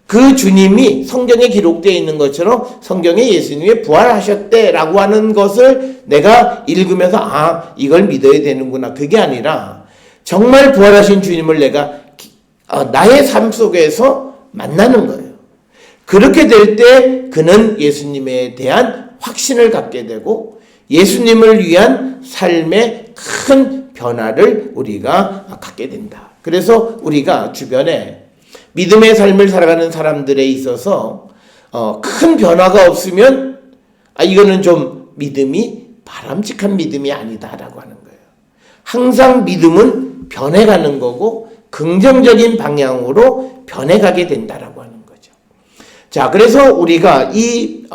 그 주님이 성경에 기록되어 있는 것처럼 성경에 예수님이 부활하셨대라고 하는 것을 내가 읽으면서 이걸 믿어야 되는구나. 그게 아니라 정말 부활하신 주님을 내가 나의 삶 속에서 만나는 거예요. 그렇게 될 때 그는 예수님에 대한 확신을 갖게 되고 예수님을 위한 삶의 큰 변화를 우리가 갖게 된다. 그래서 우리가 주변에 믿음의 삶을 살아가는 사람들에 있어서 큰 변화가 없으면 이거는 좀 믿음이 바람직한 믿음이 아니다라고 하는 거예요. 항상 믿음은 변해가는 거고 긍정적인 방향으로 변해가게 된다라고 하는 거죠. 자, 그래서 우리가 이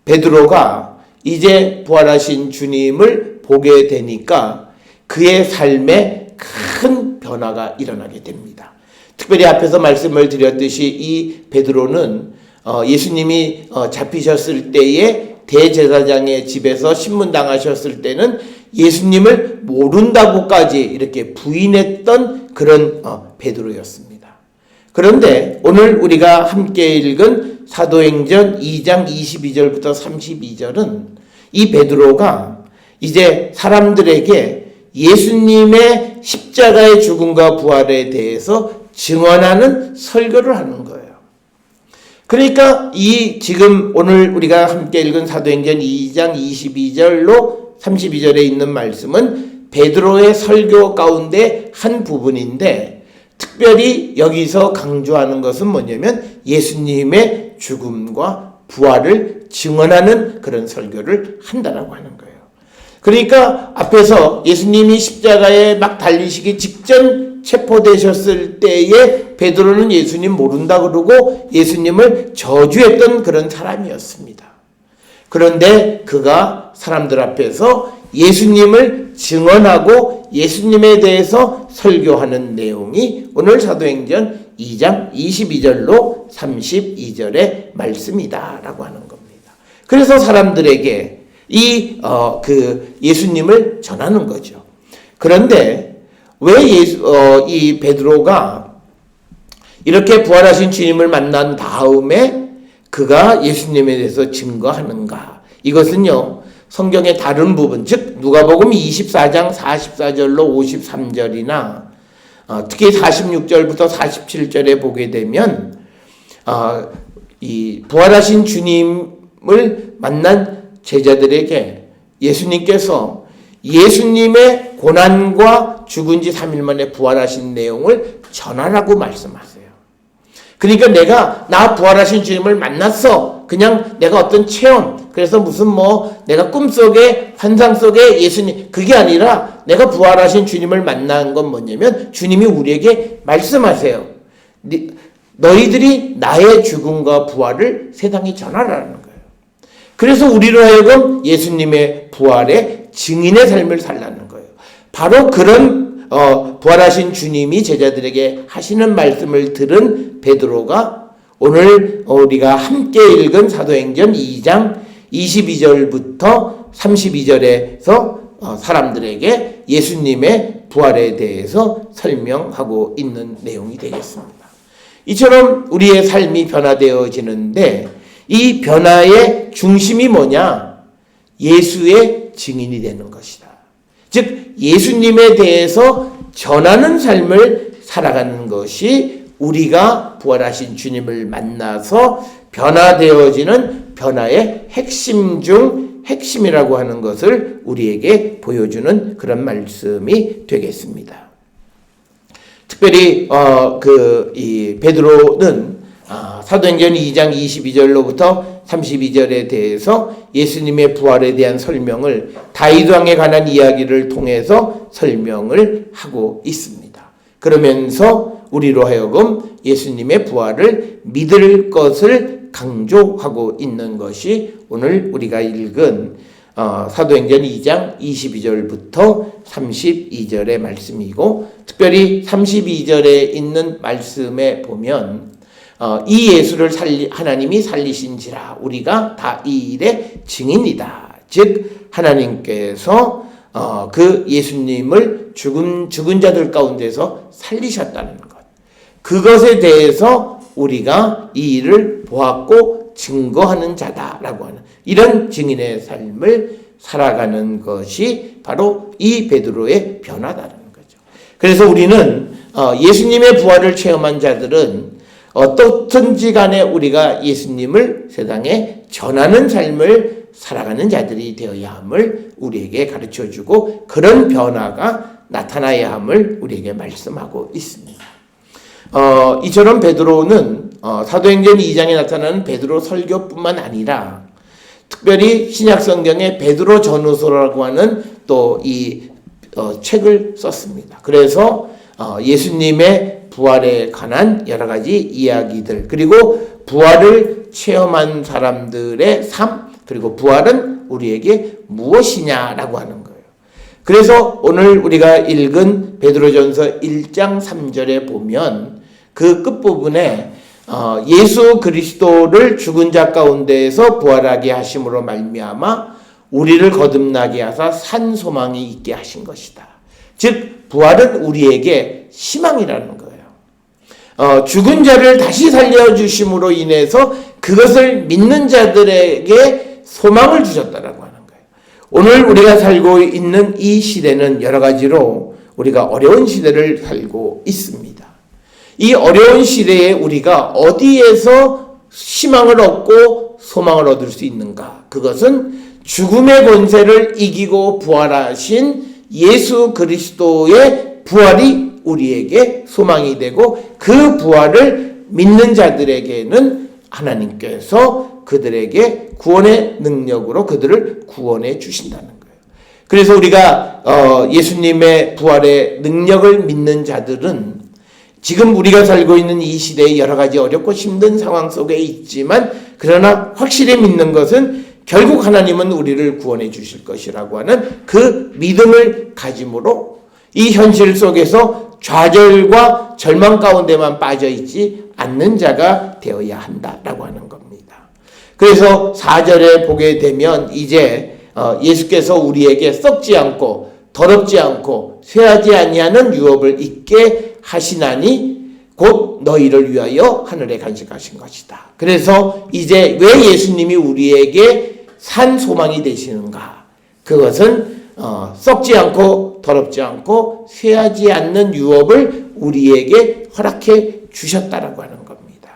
베드로가 이제 부활하신 주님을 보게 되니까 그의 삶에 큰 변화가 일어나게 됩니다. 특별히 앞에서 말씀을 드렸듯이 이 베드로는 예수님이 잡히셨을 때에 대제사장의 집에서 신문당하셨을 때는 예수님을 모른다고까지 이렇게 부인했던 그런 베드로였습니다. 그런데 오늘 우리가 함께 읽은 사도행전 2장 22절부터 32절은 이 베드로가 이제 사람들에게 예수님의 십자가의 죽음과 부활에 대해서 증언하는 설교를 하는 거예요. 그러니까 이 지금 오늘 우리가 함께 읽은 사도행전 2장 22절로 32절에 있는 말씀은 베드로의 설교 가운데 한 부분인데 특별히 여기서 강조하는 것은 뭐냐면 예수님의 죽음과 부활을 증언하는 그런 설교를 한다라고 하는 거예요. 그러니까 앞에서 예수님이 십자가에 막 달리시기 직전 체포되셨을 때에 베드로는 예수님 모른다 그러고 예수님을 저주했던 그런 사람이었습니다. 그런데 그가 사람들 앞에서 예수님을 증언하고 예수님에 대해서 설교하는 내용이 오늘 사도행전 2장 22절로 32절의 말씀이다라고 하는 겁니다. 그래서 사람들에게 예수님을 전하는 거죠. 그런데 왜 이 베드로가 이렇게 부활하신 주님을 만난 다음에 그가 예수님에 대해서 증거하는가? 이것은요, 성경의 다른 부분, 즉 누가복음 24장 44절로 53절이나 특히 46절부터 47절에 보게 되면 이 부활하신 주님을 만난 제자들에게 예수님께서 예수님의 고난과 죽은 지 3일 만에 부활하신 내용을 전하라고 말씀하세요. 그러니까 나 부활하신 주님을 만났어. 그냥 내가 어떤 체험, 그래서 무슨 내가 꿈속에, 환상 속에 예수님, 그게 아니라 내가 부활하신 주님을 만난 건 뭐냐면 주님이 우리에게 말씀하세요. 너희들이 나의 죽음과 부활을 세상에 전하라는 거예요. 그래서 우리로 하여금 예수님의 부활의 증인의 삶을 살라는 거예요. 바로 그런 부활하신 주님이 제자들에게 하시는 말씀을 들은 베드로가 오늘 우리가 함께 읽은 사도행전 2장 22절부터 32절에서 사람들에게 예수님의 부활에 대해서 설명하고 있는 내용이 되겠습니다. 이처럼 우리의 삶이 변화되어지는데 이 변화의 중심이 뭐냐? 예수의 증인이 되는 것이다. 즉 예수님에 대해서 전하는 삶을 살아가는 것이 우리가 부활하신 주님을 만나서 변화되어지는 변화의 핵심 중 핵심이라고 하는 것을 우리에게 보여주는 그런 말씀이 되겠습니다. 특별히 이 베드로는 사도행전 2장 22절로부터 32절에 대해서 예수님의 부활에 대한 설명을 다윗 왕에 관한 이야기를 통해서 설명을 하고 있습니다. 그러면서 우리로 하여금 예수님의 부활을 믿을 것을 강조하고 있는 것이 오늘 우리가 읽은 사도행전 2장 22절부터 32절의 말씀이고, 특별히 32절에 있는 말씀에 보면 이 예수를 하나님이 살리신지라 우리가 다 이 일의 증인이다. 즉 하나님께서 그 예수님을 죽은 자들 가운데서 살리셨다는 것, 그것에 대해서 우리가 이 일을 보았고 증거하는 자다라고 하는 이런 증인의 삶을 살아가는 것이 바로 이 베드로의 변화다라는 거죠. 그래서 우리는 예수님의 부활을 체험한 자들은 어떻든지 간에 우리가 예수님을 세상에 전하는 삶을 살아가는 자들이 되어야 함을 우리에게 가르쳐주고, 그런 변화가 나타나야 함을 우리에게 말씀하고 있습니다. 이처럼 베드로는 사도행전 2장에 나타나는 베드로 설교뿐만 아니라 특별히 신약성경에 베드로 전후서라고 하는 또 이 책을 썼습니다. 그래서 예수님의 부활에 관한 여러 가지 이야기들, 그리고 부활을 체험한 사람들의 삶, 그리고 부활은 우리에게 무엇이냐라고 하는 거예요. 그래서 오늘 우리가 읽은 베드로전서 1장 3절에 보면 그 끝부분에 예수 그리스도를 죽은 자 가운데에서 부활하게 하심으로 말미암아 우리를 거듭나게 하사 산 소망이 있게 하신 것이다. 즉 부활은 우리에게 희망이라는 거예요. 죽은 자를 다시 살려주심으로 인해서 그것을 믿는 자들에게 소망을 주셨다라고 하는 거예요. 오늘 우리가 살고 있는 이 시대는 여러 가지로 우리가 어려운 시대를 살고 있습니다. 이 어려운 시대에 우리가 어디에서 희망을 얻고 소망을 얻을 수 있는가? 그것은 죽음의 권세를 이기고 부활하신 예수 그리스도의 부활이 우리에게 소망이 되고, 그 부활을 믿는 자들에게는 하나님께서 그들에게 구원의 능력으로 그들을 구원해 주신다는 거예요. 그래서 우리가 예수님의 부활의 능력을 믿는 자들은 지금 우리가 살고 있는 이 시대에 여러 가지 어렵고 힘든 상황 속에 있지만, 그러나 확실히 믿는 것은 결국 하나님은 우리를 구원해 주실 것이라고 하는 그 믿음을 가짐으로 이 현실 속에서 좌절과 절망 가운데만 빠져 있지 않는 자가 되어야 한다라고 하는 겁니다. 그래서 4절에 보게 되면 이제 예수께서 우리에게 썩지 않고 더럽지 않고 쇠하지 아니하는 유업을 잊게 하시나니 곧 너희를 위하여 하늘에 간직하신 것이다. 그래서 이제 왜 예수님이 우리에게 산 소망이 되시는가? 그것은 썩지 않고 더럽지 않고 쇠하지 않는 유업을 우리에게 허락해 주셨다라고 하는 겁니다.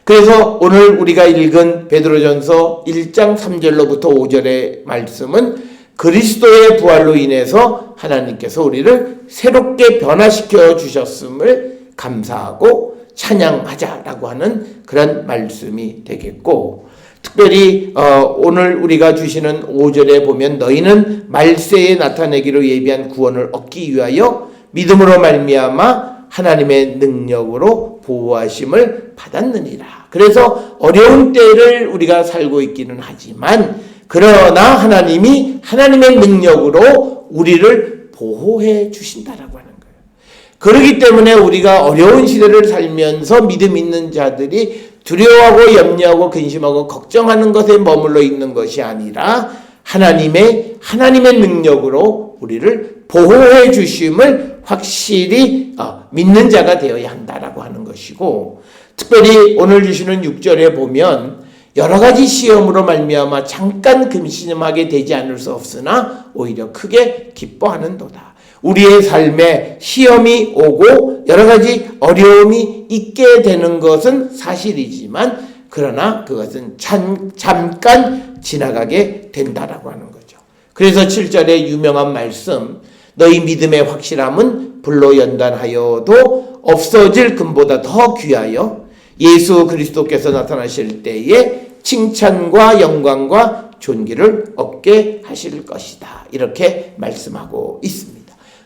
그래서 오늘 우리가 읽은 베드로전서 1장 3절로부터 5절의 말씀은 그리스도의 부활로 인해서 하나님께서 우리를 새롭게 변화시켜 주셨음을 감사하고 찬양하자라고 하는 그런 말씀이 되겠고, 특별히 오늘 우리가 주시는 5절에 보면 너희는 말세에 나타내기로 예비한 구원을 얻기 위하여 믿음으로 말미암아 하나님의 능력으로 보호하심을 받았느니라. 그래서 어려운 때를 우리가 살고 있기는 하지만 그러나 하나님이 하나님의 능력으로 우리를 보호해 주신다라고 하는 거예요. 그렇기 때문에 우리가 어려운 시대를 살면서 믿음 있는 자들이 두려워하고 염려하고 근심하고 걱정하는 것에 머물러 있는 것이 아니라 하나님의 능력으로 우리를 보호해 주심을 확실히 믿는 자가 되어야 한다라고 하는 것이고, 특별히 오늘 주시는 6절에 보면 여러 가지 시험으로 말미암아 잠깐 근심하게 되지 않을 수 없으나 오히려 크게 기뻐하는도다. 우리의 삶에 시험이 오고 여러 가지 어려움이 있게 되는 것은 사실이지만 그러나 그것은 잠깐 지나가게 된다라고 하는 거죠. 그래서 7절의 유명한 말씀, 너희 믿음의 확실함은 불로 연단하여도 없어질 금보다 더 귀하여 예수 그리스도께서 나타나실 때에 칭찬과 영광과 존귀를 얻게 하실 것이다. 이렇게 말씀하고 있습니다.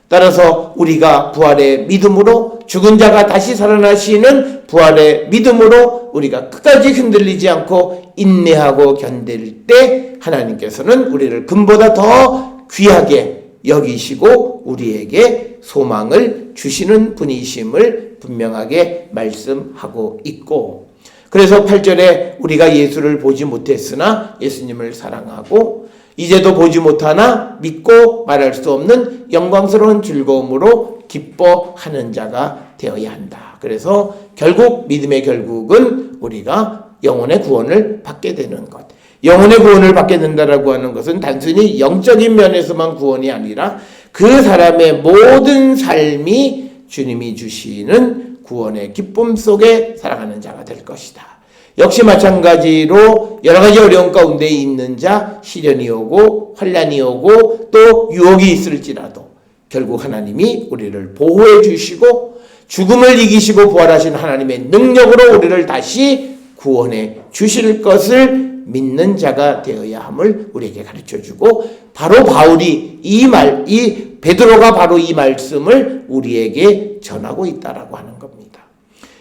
따라서 우리가 부활의 믿음으로, 죽은 자가 다시 살아나시는 부활의 믿음으로 우리가 끝까지 흔들리지 않고 인내하고 견딜 때 하나님께서는 우리를 금보다 더 귀하게 여기시고 우리에게 소망을 주시는 분이심을 분명하게 말씀하고 있고, 그래서 8절에 우리가 예수를 보지 못했으나 예수님을 사랑하고 이제도 보지 못하나 믿고 말할 수 없는 영광스러운 즐거움으로 기뻐하는 자가 되어야 한다. 그래서 결국 믿음의 결국은 우리가 영혼의 구원을 받게 되는 것. 영혼의 구원을 받게 된다라고 하는 것은 단순히 영적인 면에서만 구원이 아니라 그 사람의 모든 삶이 주님이 주시는 구원의 기쁨 속에 살아가는 자가 될 것이다. 역시 마찬가지로 여러 가지 어려운 가운데 있는 자, 시련이 오고 환난이 오고 또 유혹이 있을지라도 결국 하나님이 우리를 보호해 주시고 죽음을 이기시고 부활하신 하나님의 능력으로 우리를 다시 구원해 주실 것을 믿는 자가 되어야 함을 우리에게 가르쳐주고, 바로 바울이 이 베드로가 바로 이 말씀을 우리에게 전하고 있다라고 하는 겁니다.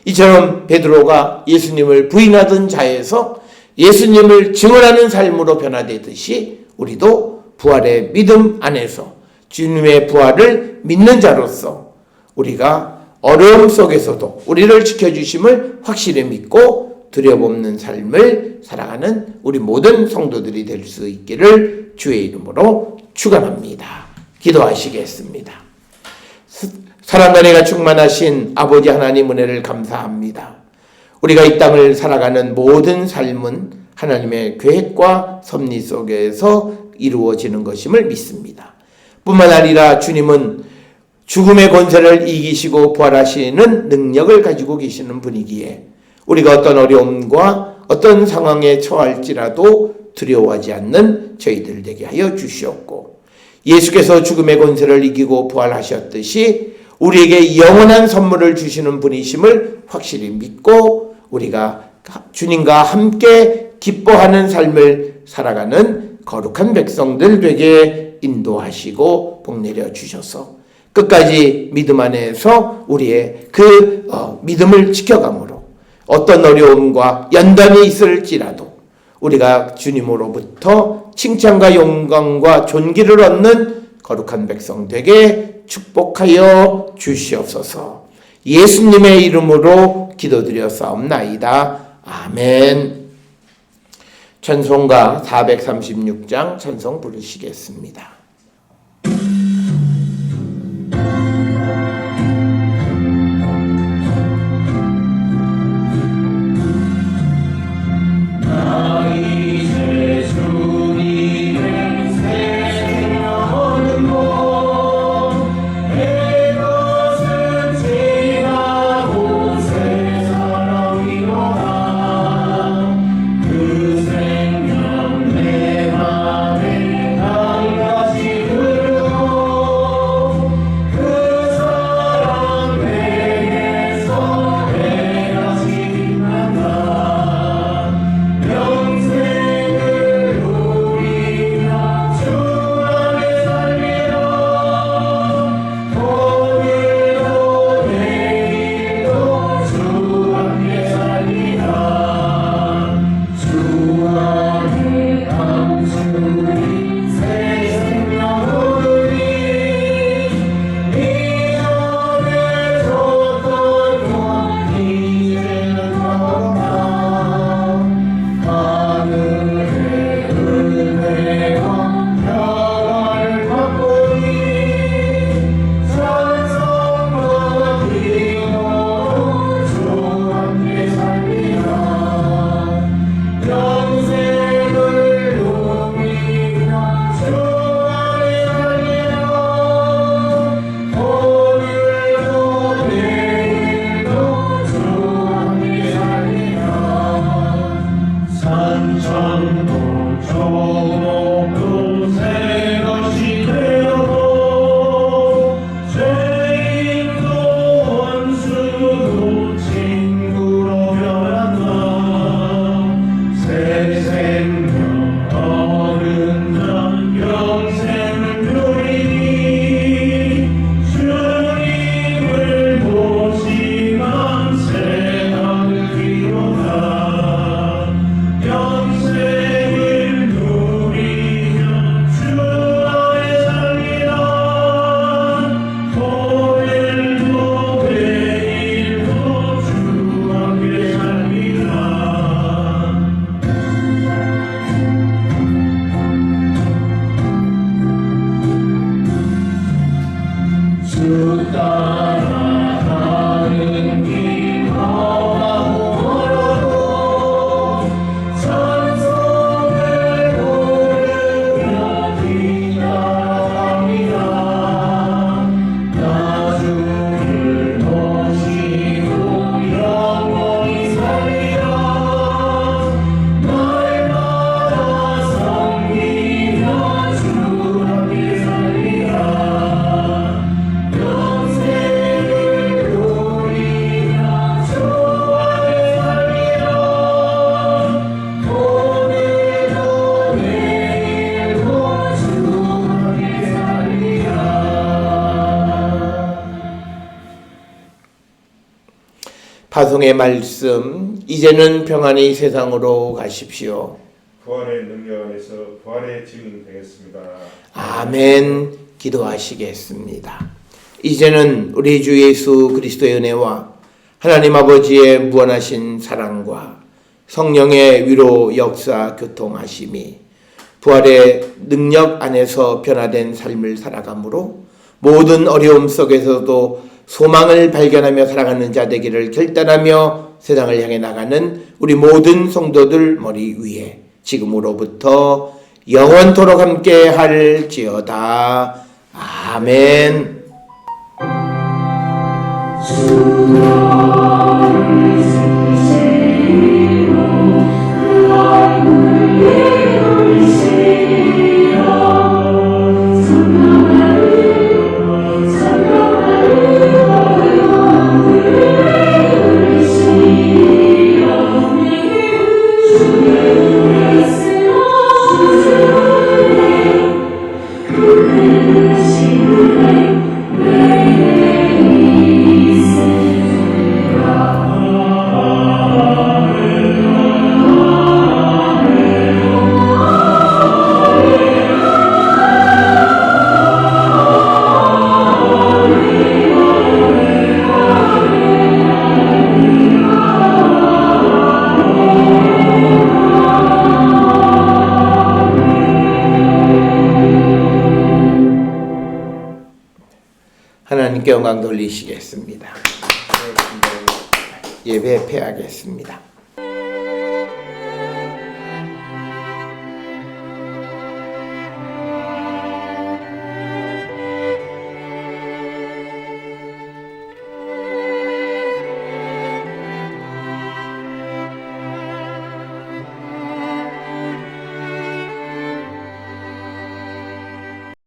이처럼 베드로가 예수님을 부인하던 자에서 예수님을 증언하는 삶으로 변화되듯이 우리도 부활의 믿음 안에서 주님의 부활을 믿는 자로서 우리가 어려움 속에서도 우리를 지켜주심을 확실히 믿고 두려움 없는 삶을 살아가는 우리 모든 성도들이 될 수 있기를 주의 이름으로 축원합니다. 기도하시겠습니다. 사랑과 은혜가 충만하신 아버지 하나님 은혜를 감사합니다. 우리가 이 땅을 살아가는 모든 삶은 하나님의 계획과 섭리 속에서 이루어지는 것임을 믿습니다. 뿐만 아니라 주님은 죽음의 권세를 이기시고 부활하시는 능력을 가지고 계시는 분이기에 우리가 어떤 어려움과 어떤 상황에 처할지라도 두려워하지 않는 저희들 되게 하여 주시옵고, 예수께서 죽음의 권세를 이기고 부활하셨듯이 우리에게 영원한 선물을 주시는 분이심을 확실히 믿고 우리가 주님과 함께 기뻐하는 삶을 살아가는 거룩한 백성들 되게 인도하시고 복내려 주셔서 끝까지 믿음 안에서 우리의 믿음을 지켜감으로 어떤 어려움과 연단이 있을지라도 우리가 주님으로부터 칭찬과 영광과 존귀를 얻는 거룩한 백성 되게 축복하여 주시옵소서. 예수님의 이름으로 기도드렸사옵나이다. 아멘. 찬송가 436장 찬송 부르시겠습니다. 찬송의 말씀, 이제는 평안히 세상으로 가십시오. 부활의 능력 안에서 부활의 증인 되겠습니다. 아멘. 기도하시겠습니다. 이제는 우리 주 예수 그리스도의 은혜와 하나님 아버지의 무한하신 사랑과 성령의 위로 역사 교통하심이 부활의 능력 안에서 변화된 삶을 살아가므로 모든 어려움 속에서도 소망을 발견하며 살아가는 자 되기를 결단하며 세상을 향해 나가는 우리 모든 성도들 머리 위에 지금으로부터 영원토록 함께 할지어다. 아멘. 하나님께 영광 돌리시겠습니다. 예배 폐하겠습니다.